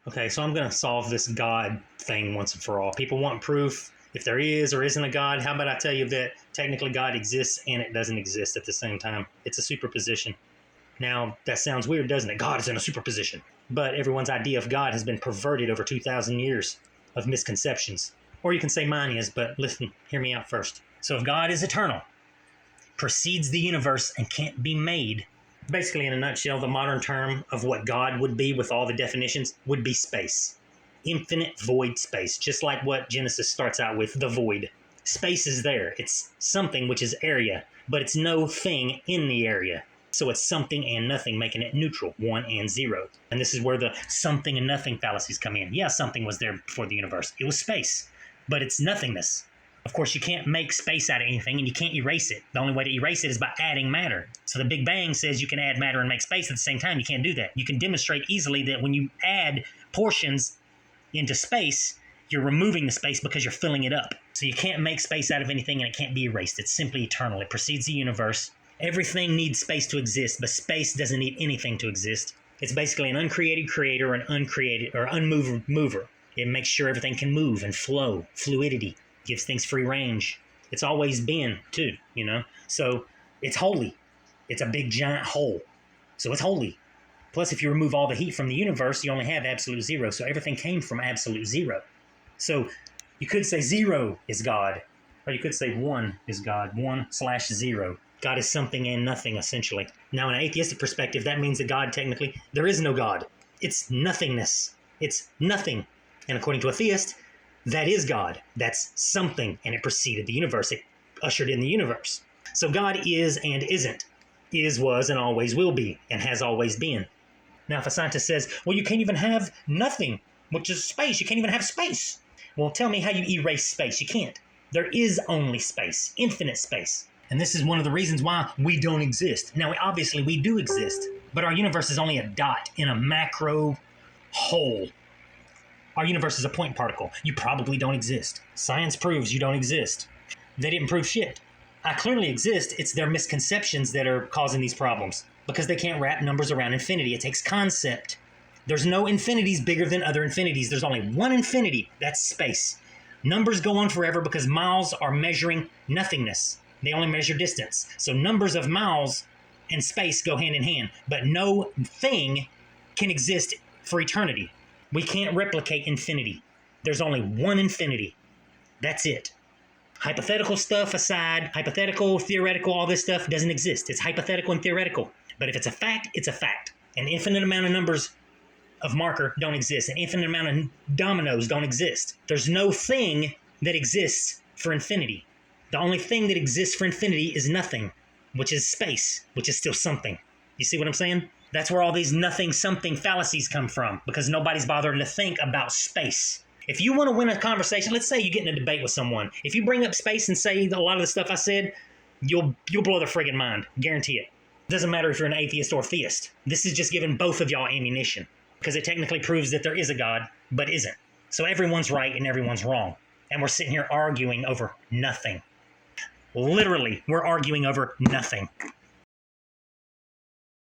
Okay, so I'm going to solve this God thing once and for all. People want proof if there is or isn't a God. How about I tell you that technically God exists and it doesn't exist at the same time? It's a superposition. Now, that sounds weird, doesn't it? God is in a superposition. But everyone's idea of God has been perverted over 2,000 years of misconceptions. Or you can say mine is, but listen, hear me out first. So if God is eternal, precedes the universe, and can't be made, basically, in a nutshell, the modern term of what God would be with all the definitions would be space. Infinite void space, just like what Genesis starts out with, the void. Space is there. It's something which is area, but it's no thing in the area. So it's something and nothing, making it neutral, 1 and 0. And this is where the something and nothing fallacies come in. Yeah, something was there before the universe. It was space, but it's nothingness. Of course, you can't make space out of anything, and you can't erase it. The only way to erase it is by adding matter. So the Big Bang says you can add matter and make space at the same time. You can't do that. You can demonstrate easily that when you add portions into space, you're removing the space because you're filling it up. So you can't make space out of anything, and it can't be erased. It's simply eternal. It precedes the universe. Everything needs space to exist, but space doesn't need anything to exist. It's basically an uncreated creator, an uncreated or unmoved mover. It makes sure everything can move and flow, fluidity. Gives things free range. It's always been, too, you know? So it's holy. It's a big, giant hole. So it's holy. Plus, if you remove all the heat from the universe, you only have absolute zero. So everything came from absolute zero. So you could say 0 is God. Or you could say 1 is God. 1/0. God is something and nothing, essentially. Now, in an atheistic perspective, that means that God, technically, there is no God. It's nothingness. It's nothing. And according to a theist, that is God. That's something, and it preceded the universe. It ushered in the universe. So God is and isn't. Is, was, and always will be, and has always been. Now, if a scientist says, well, you can't even have nothing, which is space. You can't even have space. Well, tell me how you erase space. You can't. There is only space, infinite space. And this is one of the reasons why we don't exist. Now, obviously, we do exist, but our universe is only a dot in a macro whole. Our universe is a point particle. You probably don't exist. Science proves you don't exist. They didn't prove shit. I clearly exist. It's their misconceptions that are causing these problems because they can't wrap numbers around infinity. It takes concept. There's no infinities bigger than other infinities. There's only one infinity. That's space. Numbers go on forever because miles are measuring nothingness. They only measure distance. So numbers of miles and space go hand in hand. But no thing can exist for eternity. We can't replicate infinity. There's only one infinity. That's it. Hypothetical stuff aside, hypothetical, theoretical, all this stuff doesn't exist. It's hypothetical and theoretical. But if it's a fact, it's a fact. An infinite amount of numbers of marker don't exist. An infinite amount of dominoes don't exist. There's no thing that exists for infinity. The only thing that exists for infinity is nothing, which is space, which is still something. You see what I'm saying? That's where all these nothing something fallacies come from, because nobody's bothering to think about space. If you want to win a conversation, let's say you get in a debate with someone. If you bring up space and say a lot of the stuff I said, you'll blow their friggin' mind. Guarantee it. Doesn't matter if you're an atheist or theist. This is just giving both of y'all ammunition, because it technically proves that there is a God, but isn't. So everyone's right and everyone's wrong. And we're sitting here arguing over nothing. Literally, we're arguing over nothing.